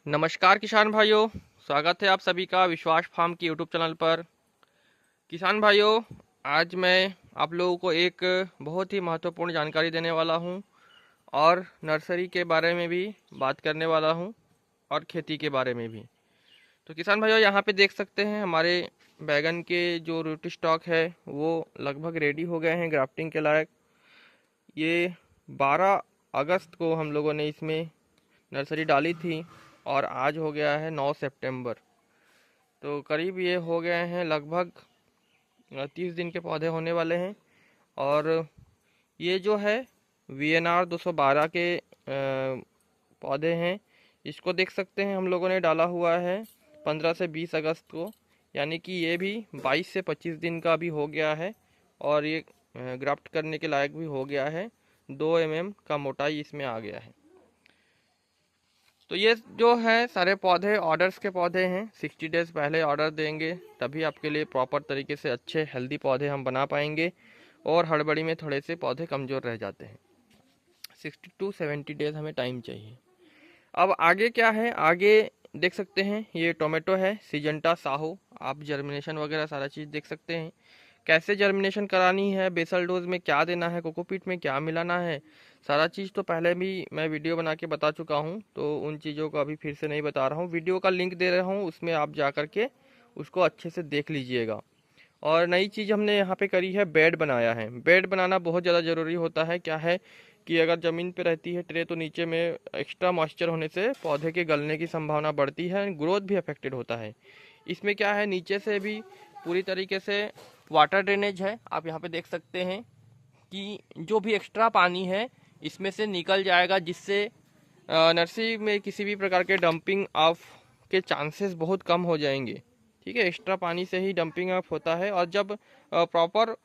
नमस्कार किसान भाइयों। स्वागत है आप सभी का विश्वास फार्म की यूट्यूब चैनल पर। किसान भाइयों, आज मैं आप लोगों को एक बहुत ही महत्वपूर्ण जानकारी देने वाला हूं और नर्सरी के बारे में भी बात करने वाला हूं और खेती के बारे में भी। तो किसान भाइयों, यहां पे देख सकते हैं हमारे बैगन के जो रूट स्टॉक है वो लगभग रेडी हो गए हैं ग्राफ्टिंग के लायक। ये 12 अगस्त को हम लोगों ने इसमें नर्सरी डाली थी और आज हो गया है 9 सितंबर। तो करीब ये हो गए हैं लगभग 30 दिन के पौधे होने वाले हैं। और ये जो है VNR 212 के पौधे हैं। इसको देख सकते हैं हम लोगों ने डाला हुआ है 15 से 20 अगस्त को, यानी कि ये भी 22 से 25 दिन का भी हो गया है और ये ग्राफ्ट करने के लायक भी हो गया है। 2 mm का मोटाई इसमें आ गया है। तो ये जो है सारे पौधे ऑर्डर्स के पौधे हैं। 60 डेज पहले ऑर्डर देंगे तभी आपके लिए प्रॉपर तरीके से अच्छे हेल्दी पौधे हम बना पाएंगे, और हड़बड़ी में थोड़े से पौधे कमज़ोर रह जाते हैं। 60 टू 70 डेज हमें टाइम चाहिए। अब आगे क्या है, आगे देख सकते हैं ये टोमेटो है सिजेंटा साहो। आप जर्मिनेशन वगैरह सारा चीज़ देख सकते हैं, कैसे जर्मिनेशन करानी है, बेसल डोज में क्या देना है, कोकोपीट में क्या मिलाना है, सारा चीज़ तो पहले भी मैं वीडियो बना के बता चुका हूँ। तो उन चीज़ों को अभी फिर से नहीं बता रहा हूँ। वीडियो का लिंक दे रहा हूँ, उसमें आप जा कर के उसको अच्छे से देख लीजिएगा। और नई चीज़ हमने यहाँ पे करी है, बेड बनाया है। बेड बनाना बहुत ज़्यादा ज़रूरी होता है। क्या है कि अगर ज़मीन पे रहती है ट्रे तो नीचे में एक्स्ट्रा मॉइस्चर होने से पौधे के गलने की संभावना बढ़ती है, ग्रोथ भी अफेक्टेड होता है। इसमें क्या है, नीचे से भी पूरी तरीके से वाटर ड्रेनेज है। आप यहाँ पे देख सकते हैं कि जो भी एक्स्ट्रा पानी है इसमें से निकल जाएगा, जिससे नर्सरी में किसी भी प्रकार के डंपिंग ऑफ के चांसेस बहुत कम हो जाएंगे। ठीक है, एक्स्ट्रा पानी से ही डंपिंग ऑफ होता है। और जब प्रॉपर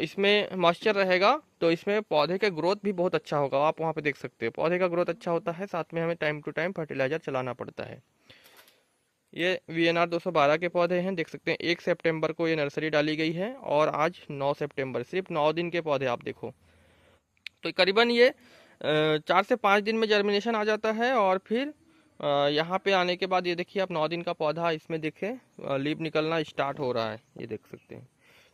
इसमें मॉइस्चर रहेगा तो इसमें पौधे का ग्रोथ भी बहुत अच्छा होगा। आप वहाँ पे देख सकते हैं पौधे का ग्रोथ अच्छा होता है, साथ में हमें टाइम टू टाइम फर्टिलाइजर चलाना पड़ता है। ये VNR 212 के पौधे हैं, देख सकते हैं 1 सितंबर को ये नर्सरी डाली गई है और आज 9 सितंबर, सिर्फ 9 दिन के पौधे आप देखो। तो करीबन ये 4 से 5 दिन में जर्मिनेशन आ जाता है। और फिर यहाँ पे आने के बाद ये देखिए आप 9 दिन का पौधा इसमें देखे लीफ निकलना स्टार्ट हो रहा है, ये देख सकते हैं।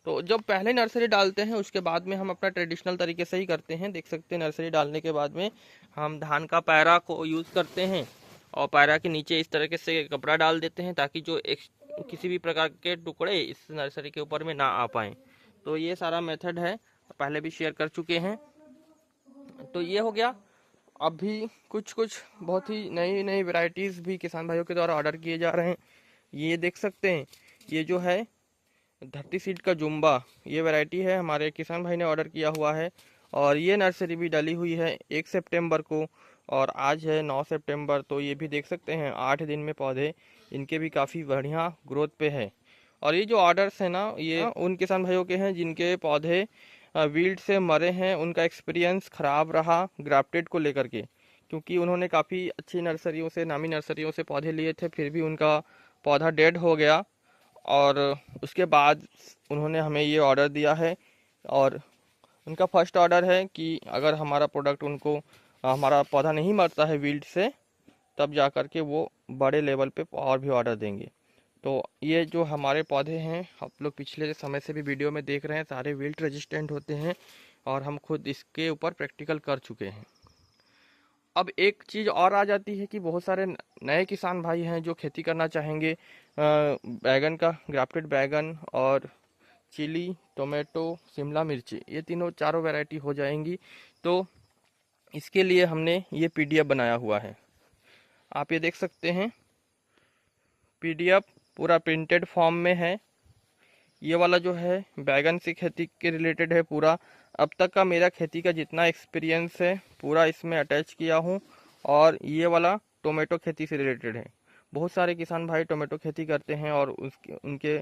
तो जब पहले नर्सरी डालते हैं उसके बाद में हम अपना ट्रेडिशनल तरीके से ही करते हैं। देख सकते हैं नर्सरी डालने के बाद में हम धान का पैरा को यूज़ करते हैं और पैरा के नीचे इस तरीके से कपड़ा डाल देते हैं ताकि जो किसी भी प्रकार के टुकड़े इस नर्सरी के ऊपर में ना आ पाएँ। तो ये सारा मेथड है, पहले भी शेयर कर चुके हैं। तो ये हो गया। अभी कुछ कुछ बहुत ही नई नई वैरायटीज़ भी किसान भाइयों के द्वारा ऑर्डर किए जा रहे हैं। ये देख सकते हैं, ये जो है धरती सीड का जुम्बा, ये वैरायटी है, हमारे किसान भाई ने ऑर्डर किया हुआ है। और ये नर्सरी भी डली हुई है 1 सितंबर को और आज है 9 सितंबर। तो ये भी देख सकते हैं 8 दिन में पौधे इनके भी काफ़ी बढ़िया ग्रोथ पे है। और ये जो ऑर्डर्स है ना, ये उन किसान भाइयों के हैं जिनके पौधे वील्ड से मरे हैं। उनका एक्सपीरियंस ख़राब रहा ग्राफ्टेड को लेकर के, क्योंकि उन्होंने काफ़ी अच्छी नर्सरियों से, नामी नर्सरियों से पौधे लिए थे, फिर भी उनका पौधा डेड हो गया। और उसके बाद उन्होंने हमें ये ऑर्डर दिया है। और उनका फर्स्ट ऑर्डर है कि अगर हमारा प्रोडक्ट उनको, हमारा पौधा नहीं मरता है वील्ड से, तब जा कर के वो बड़े लेवल पे और भी ऑर्डर देंगे। तो ये जो हमारे पौधे हैं, आप लोग पिछले समय से भी वीडियो में देख रहे हैं, सारे विल्ट रेजिस्टेंट होते हैं और हम खुद इसके ऊपर प्रैक्टिकल कर चुके हैं। अब एक चीज़ और आ जाती है कि बहुत सारे नए किसान भाई हैं जो खेती करना चाहेंगे। बैगन का, ग्राफ्टेड बैगन और चिली, टोमेटो, शिमला मिर्ची, ये तीनों चारों वैरायटी हो जाएंगी। तो इसके लिए हमने ये PDF बनाया हुआ है, आप ये देख सकते हैं। PDF पूरा प्रिंटेड फॉर्म में है। ये वाला जो है बैगन से खेती के रिलेटेड है पूरा। अब तक का मेरा खेती का जितना एक्सपीरियंस है पूरा इसमें अटैच किया हूँ। और ये वाला टोमेटो खेती से रिलेटेड है। बहुत सारे किसान भाई टोमेटो खेती करते हैं और उनके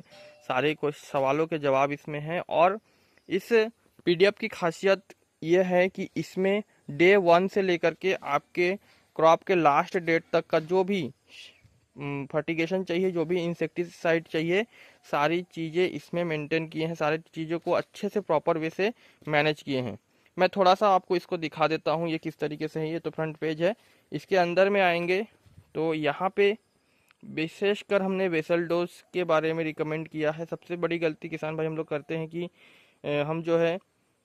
सारे कुछ सवालों के जवाब इसमें हैं। और इस PDF की खासियत ये है कि इसमें डे 1 से लेकर के आपके क्रॉप के लास्ट डेट तक का जो भी फर्टिगेशन चाहिए, जो भी इंसेक्टिसाइड चाहिए, सारी चीज़ें इसमें मेंटेन किए हैं। सारी चीज़ों को अच्छे से प्रॉपर वे से मैनेज किए हैं। मैं थोड़ा सा आपको इसको दिखा देता हूँ ये किस तरीके से है। ये तो फ्रंट पेज है। इसके अंदर में आएंगे तो यहाँ पे विशेषकर हमने बेसल डोज के बारे में रिकमेंड किया है। सबसे बड़ी गलती किसान भाई हम लोग करते हैं कि हम जो है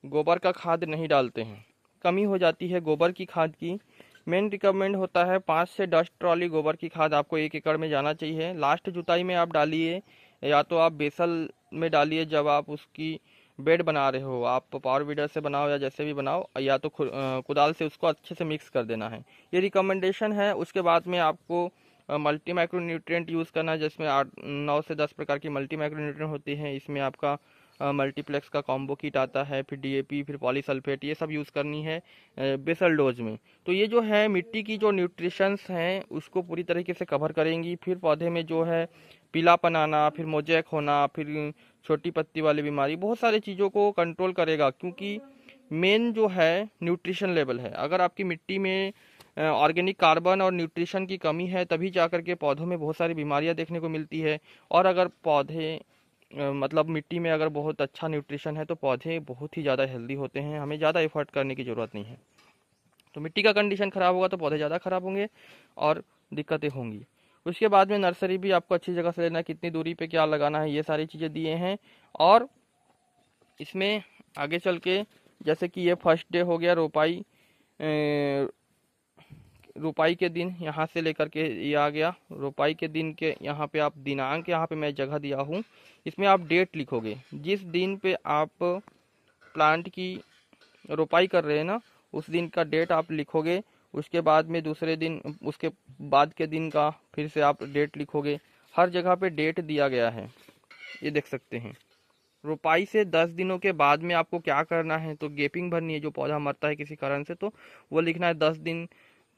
गोबर का खाद नहीं डालते हैं, कमी हो जाती है गोबर की खाद की। मेन रिकमेंड होता है 5 से 10 ट्रॉली गोबर की खाद आपको 1 एकड़ में जाना चाहिए। लास्ट जुताई में आप डालिए, या तो आप बेसल में डालिए जब आप उसकी बेड बना रहे हो, आप पावर वीडर से बनाओ या जैसे भी बनाओ, या तो कुदाल से उसको अच्छे से मिक्स कर देना है, ये रिकमेंडेशन है। उसके बाद में आपको मल्टी माइक्रो न्यूट्रिएंट यूज़ करना है, जिसमें 9 से 10 प्रकार की मल्टी माइक्रो न्यूट्रिएंट होती हैं। इसमें आपका मल्टीप्लेक्स का कॉम्बो किट आता है, फिर डीएपी, फिर पॉलीसल्फेट, ये सब यूज़ करनी है बेसल डोज में। तो ये जो है मिट्टी की जो न्यूट्रिशंस हैं उसको पूरी तरीके से कवर करेंगी। फिर पौधे में जो है पीलापन आना, फिर मोजैक होना, फिर छोटी पत्ती वाली बीमारी, बहुत सारी चीज़ों को कंट्रोल करेगा। क्योंकि मेन जो है न्यूट्रिशन लेवल है। अगर आपकी मिट्टी में ऑर्गेनिक कार्बन और न्यूट्रिशन की कमी है, तभी जा कर के पौधों में बहुत सारी बीमारियां देखने को मिलती है। और अगर पौधे मतलब मिट्टी में अगर बहुत अच्छा न्यूट्रिशन है तो पौधे बहुत ही ज़्यादा हेल्दी होते हैं, हमें ज़्यादा एफर्ट करने की ज़रूरत नहीं है। तो मिट्टी का कंडीशन ख़राब होगा तो पौधे ज़्यादा ख़राब होंगे और दिक्कतें होंगी। उसके बाद में नर्सरी भी आपको अच्छी जगह से लेना है, कितनी दूरी पे क्या लगाना है, ये सारी चीज़ें दिए हैं। और इसमें आगे चल के जैसे कि ये फर्स्ट डे हो गया रोपाई के दिन, यहाँ से लेकर के ये आ गया रोपाई के दिन के यहाँ पे आप दिनांक, यहाँ पे मैं जगह दिया हूँ, इसमें आप डेट लिखोगे। जिस दिन पे आप प्लांट की रोपाई कर रहे हैं ना, उस दिन का डेट आप लिखोगे। उसके बाद में दूसरे दिन, उसके बाद के दिन का फिर से आप डेट लिखोगे। हर जगह पे डेट दिया गया है, ये देख सकते हैं। रोपाई से 10 दिनों के बाद में आपको क्या करना है, तो गेपिंग भरनी है। जो पौधा मरता है किसी कारण से तो वो लिखना है 10 दिन,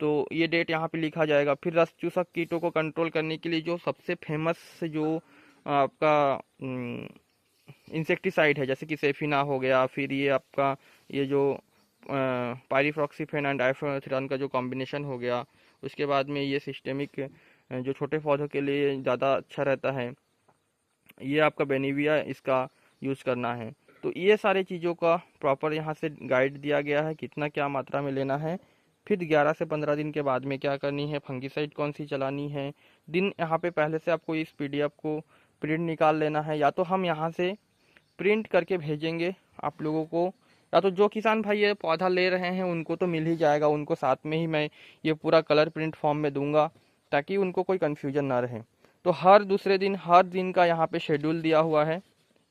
तो ये डेट यहाँ पे लिखा जाएगा। फिर रस चूसक कीटों को कंट्रोल करने के लिए जो सबसे फेमस जो आपका इंसेक्टिसाइड है, जैसे कि सेफिना हो गया, फिर ये आपका ये जो पायरिफ्लॉक्सीफेन एंड डाइफेनोथ्रिन का जो कॉम्बिनेशन हो गया। उसके बाद में ये सिस्टेमिक जो छोटे पौधों के लिए ज़्यादा अच्छा रहता है, ये आपका बेनिविया, इसका यूज़ करना है। तो ये सारी चीज़ों का प्रॉपर यहाँ से गाइड दिया गया है, कितना क्या मात्रा में लेना है। फिर 11 से 15 दिन के बाद में क्या करनी है, फंगिसाइड कौन सी चलानी है, दिन यहाँ पे पहले से आपको इस पीडीएफ को प्रिंट निकाल लेना है, या तो हम यहाँ से प्रिंट करके भेजेंगे आप लोगों को, या तो जो किसान भाई ये पौधा ले रहे हैं उनको तो मिल ही जाएगा, उनको साथ में ही मैं ये पूरा कलर प्रिंट फॉर्म में दूंगा ताकि उनको कोई कन्फ्यूजन ना रहे। तो हर दूसरे दिन, हर दिन का यहाँ पे शेड्यूल दिया हुआ है,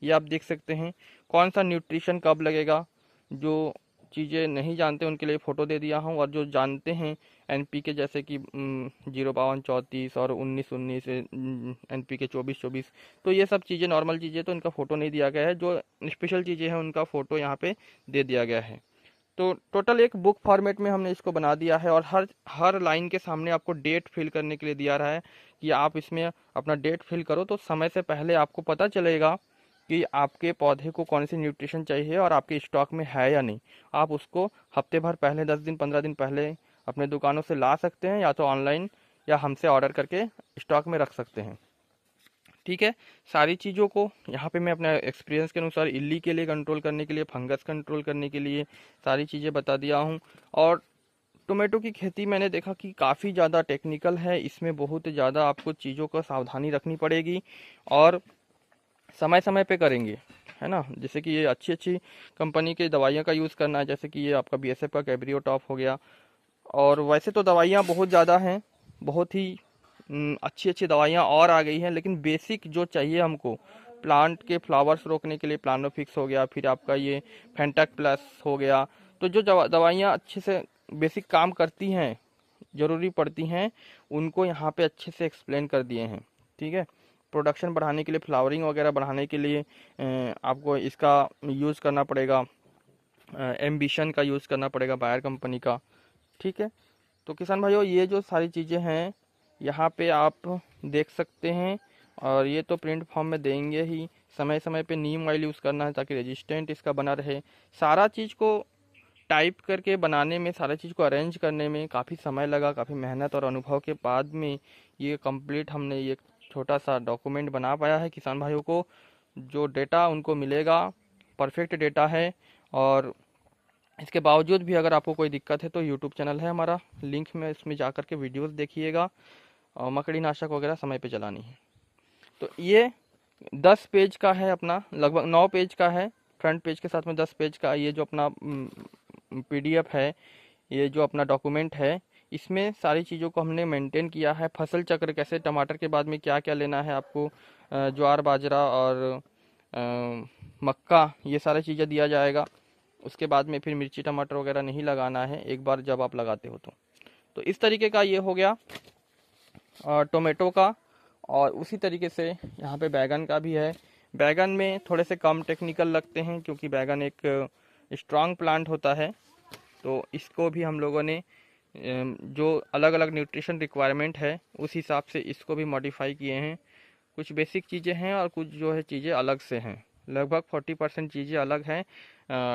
ये आप देख सकते हैं। कौन सा न्यूट्रिशन कब लगेगा, जो चीज़ें नहीं जानते उनके लिए फ़ोटो दे दिया हूँ, और जो जानते हैं एनपीके जैसे कि 05234 और 1919 एनपीके 2424, तो ये सब चीज़ें नॉर्मल चीज़ें तो इनका फ़ोटो नहीं दिया गया है। जो स्पेशल चीज़ें हैं उनका फ़ोटो यहाँ पे दे दिया गया है। तो टोटल एक बुक फॉर्मेट में हमने इसको बना दिया है, और हर हर लाइन के सामने आपको डेट फिल करने के लिए दिया रहा है कि आप इसमें अपना डेट फिल करो, तो समय से पहले आपको पता चलेगा कि आपके पौधे को कौन सी न्यूट्रिशन चाहिए और आपके स्टॉक में है या नहीं। आप उसको हफ्ते भर पहले, 10 दिन 15 दिन पहले अपने दुकानों से ला सकते हैं, या तो ऑनलाइन या हमसे ऑर्डर करके स्टॉक में रख सकते हैं। ठीक है, सारी चीज़ों को यहाँ पे मैं अपने एक्सपीरियंस के अनुसार इल्ली के लिए कंट्रोल करने के लिए, फंगस कंट्रोल करने के लिए सारी चीज़ें बता दिया हूँ। और टोमेटो की खेती मैंने देखा कि काफ़ी ज़्यादा टेक्निकल है, इसमें बहुत ज़्यादा आपको चीज़ों का सावधानी रखनी पड़ेगी, और समय समय पे करेंगे, है ना। जैसे कि ये अच्छी अच्छी कंपनी की दवाइयाँ का यूज़ करना है, जैसे कि ये आपका बीएसएफ का कैब्रियो टॉप हो गया। और वैसे तो दवाइयाँ बहुत ज़्यादा हैं, बहुत ही अच्छी अच्छी दवाइयाँ और आ गई हैं, लेकिन बेसिक जो चाहिए हमको प्लांट के फ्लावर्स रोकने के लिए प्लानोफिक्स हो गया, फिर आपका ये फेंटेक प्लस हो गया। तो जो दवाइयाँ अच्छे से बेसिक काम करती हैं, ज़रूरी पड़ती हैं, उनको यहाँ पे अच्छे से एक्सप्लेन कर दिए हैं। ठीक है, प्रोडक्शन बढ़ाने के लिए, फ्लावरिंग वगैरह बढ़ाने के लिए आपको इसका यूज़ करना पड़ेगा, एम्बिशन का यूज़ करना पड़ेगा, बायर कंपनी का। ठीक है, तो किसान भाइयों ये जो सारी चीज़ें हैं यहाँ पे आप देख सकते हैं, और ये तो प्रिंट फॉर्म में देंगे ही। समय समय पे नीम ऑयल यूज़ करना है ताकि रेजिस्टेंट इसका बना रहे। सारा चीज़ को टाइप करके बनाने में, सारा चीज़ को अरेंज करने में काफ़ी समय लगा, काफ़ी मेहनत और अनुभव के बाद में ये कंप्लीट हमने ये छोटा सा डॉक्यूमेंट बना पाया है। किसान भाइयों को जो डेटा उनको मिलेगा परफेक्ट डेटा है। और इसके बावजूद भी अगर आपको कोई दिक्कत है तो यूट्यूब चैनल है हमारा, लिंक में इसमें जा कर के वीडियोज़ देखिएगा। और मकड़ी नाशक वगैरह समय पे चलानी है। तो ये 10 पेज का है अपना, लगभग 9 पेज का है, फ्रंट पेज के साथ में 10 पेज का ये जो अपना पीडीएफ है, ये जो अपना डॉक्यूमेंट है, इसमें सारी चीज़ों को हमने मेंटेन किया है। फसल चक्र कैसे, टमाटर के बाद में क्या क्या लेना है आपको, ज्वार बाजरा और मक्का, ये सारी चीज़ें दिया जाएगा। उसके बाद में फिर मिर्ची टमाटर वगैरह नहीं लगाना है एक बार जब आप लगाते हो तो इस तरीके का ये हो गया टोमेटो का। और उसी तरीके से यहाँ पे बैगन का भी है। बैगन में थोड़े से कम टेक्निकल लगते हैं क्योंकि बैगन एक स्ट्रांग प्लांट होता है। तो इसको भी हम लोगों ने जो अलग अलग न्यूट्रिशन रिक्वायरमेंट है उस हिसाब से इसको भी मॉडिफाई किए हैं। कुछ बेसिक चीज़ें हैं और कुछ जो है चीज़ें अलग से हैं। लगभग 40% चीज़ें अलग हैं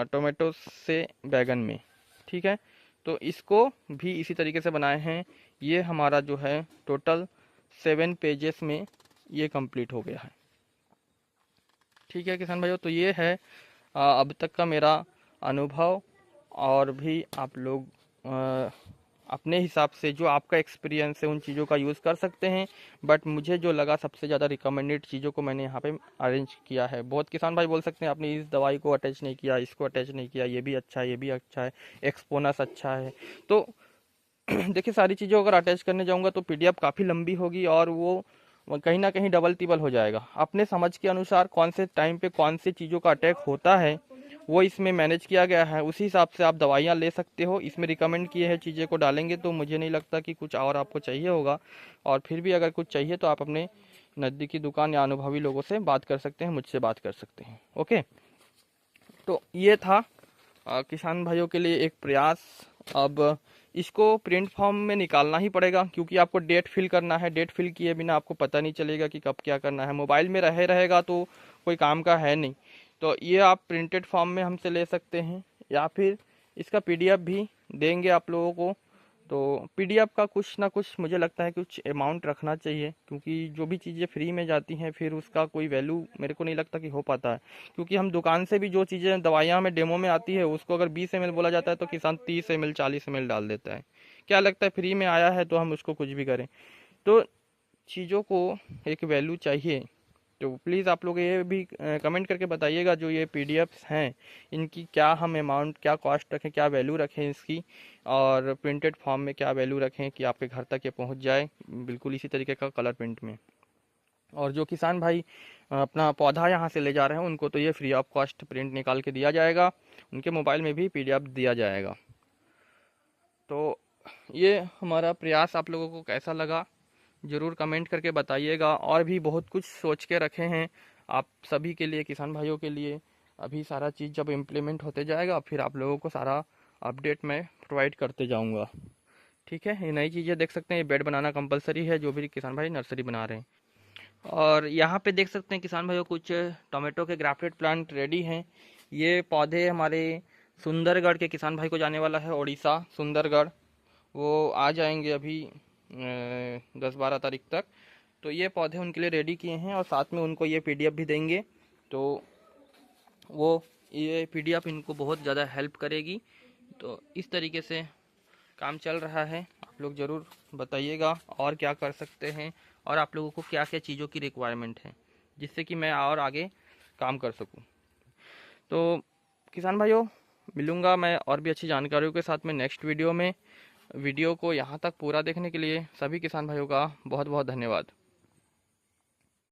टोमेटो से बैगन में। ठीक है, तो इसको भी इसी तरीके से बनाए हैं। ये हमारा जो है टोटल 7 पेजेस में ये कंप्लीट हो गया है। ठीक है किसान भाइयों, तो ये है अब तक का मेरा अनुभव। और भी आप लोग अपने हिसाब से जो आपका एक्सपीरियंस है उन चीज़ों का यूज़ कर सकते हैं। बट मुझे जो लगा सबसे ज़्यादा रिकमेंडेड चीज़ों को मैंने यहाँ पे अरेंज किया है। बहुत किसान भाई बोल सकते हैं आपने इस दवाई को अटैच नहीं किया, इसको अटैच नहीं किया, ये भी अच्छा है, ये भी अच्छा है, एक्सपोनस अच्छा है। तो देखिए सारी चीज़ों अगर अटैच करने जाऊँगा तो पीडीएफ काफ़ी लंबी होगी और वो कहीं ना कहीं डबल टिबल हो जाएगा। अपने समझ के अनुसार कौन से टाइम पे कौन से चीज़ों का अटैक होता है वो इसमें मैनेज किया गया है। उसी हिसाब से आप दवाइयाँ ले सकते हो। इसमें रिकमेंड किए हैं चीज़ें को डालेंगे तो मुझे नहीं लगता कि कुछ और आपको चाहिए होगा। और फिर भी अगर कुछ चाहिए तो आप अपने नज़दीकी दुकान या अनुभवी लोगों से बात कर सकते हैं, मुझसे बात कर सकते हैं। ओके, तो ये था किसान भाइयों के लिए एक प्रयास। अब इसको प्रिंट फॉर्म में निकालना ही पड़ेगा क्योंकि आपको डेट फिल करना है। डेट फिल किए बिना आपको पता नहीं चलेगा कि कब क्या करना है। मोबाइल में रहेगा तो कोई काम का है नहीं। तो ये आप प्रिंटेड फॉर्म में हमसे ले सकते हैं या फिर इसका पीडीएफ भी देंगे आप लोगों को। तो पीडीएफ का कुछ ना कुछ मुझे लगता है कुछ अमाउंट रखना चाहिए क्योंकि जो भी चीज़ें फ्री में जाती हैं फिर उसका कोई वैल्यू मेरे को नहीं लगता कि हो पाता है। क्योंकि हम दुकान से भी जो चीज़ें दवाइयाँ हमें डेमो में आती है उसको अगर 20 ml बोला जाता है तो किसान 30 ml 40 ml डाल देता है। क्या लगता है फ्री में आया है तो हम उसको कुछ भी करें। तो चीज़ों को एक वैल्यू चाहिए। तो प्लीज़ आप लोग ये भी कमेंट करके बताइएगा जो ये पीडीएफ्स हैं इनकी क्या हम अमाउंट, क्या कॉस्ट रखें, क्या वैल्यू रखें इसकी, और प्रिंटेड फॉर्म में क्या वैल्यू रखें कि आपके घर तक ये पहुंच जाए बिल्कुल इसी तरीके का कलर प्रिंट में। और जो किसान भाई अपना पौधा यहाँ से ले जा रहे हैं उनको तो ये फ्री ऑफ कॉस्ट प्रिंट निकाल के दिया जाएगा, उनके मोबाइल में भी पीडीएफ दिया जाएगा। तो ये हमारा प्रयास आप लोगों को कैसा लगा ज़रूर कमेंट करके बताइएगा। और भी बहुत कुछ सोच के रखे हैं आप सभी के लिए, किसान भाइयों के लिए। अभी सारा चीज़ जब इम्प्लीमेंट होते जाएगा फिर आप लोगों को सारा अपडेट मैं प्रोवाइड करते जाऊंगा। ठीक है, ये नई चीज़ें देख सकते हैं। ये बेड बनाना कंपलसरी है जो भी किसान भाई नर्सरी बना रहे हैं। और यहाँ पे देख सकते हैं किसान भाइयों कुछ टोमेटो के ग्राफ्टेड प्लांट रेडी हैं। ये पौधे हमारे सुंदरगढ़ के किसान भाई को जाने वाला है, उड़ीसा सुंदरगढ़। वो आ जाएंगे अभी 10-12 तारीख तक। तो ये पौधे उनके लिए रेडी किए हैं और साथ में उनको ये पीडीएफ भी देंगे। तो वो ये पीडीएफ इनको बहुत ज़्यादा हेल्प करेगी। तो इस तरीके से काम चल रहा है। आप लोग ज़रूर बताइएगा और क्या कर सकते हैं और आप लोगों को क्या क्या चीज़ों की रिक्वायरमेंट है जिससे कि मैं और आगे काम कर सकूं। तो किसान भाइयों मिलूँगा मैं और भी अच्छी जानकारियों के साथ में नेक्स्ट वीडियो में। वीडियो को यहाँ तक पूरा देखने के लिए सभी किसान भाइयों का बहुत बहुत धन्यवाद।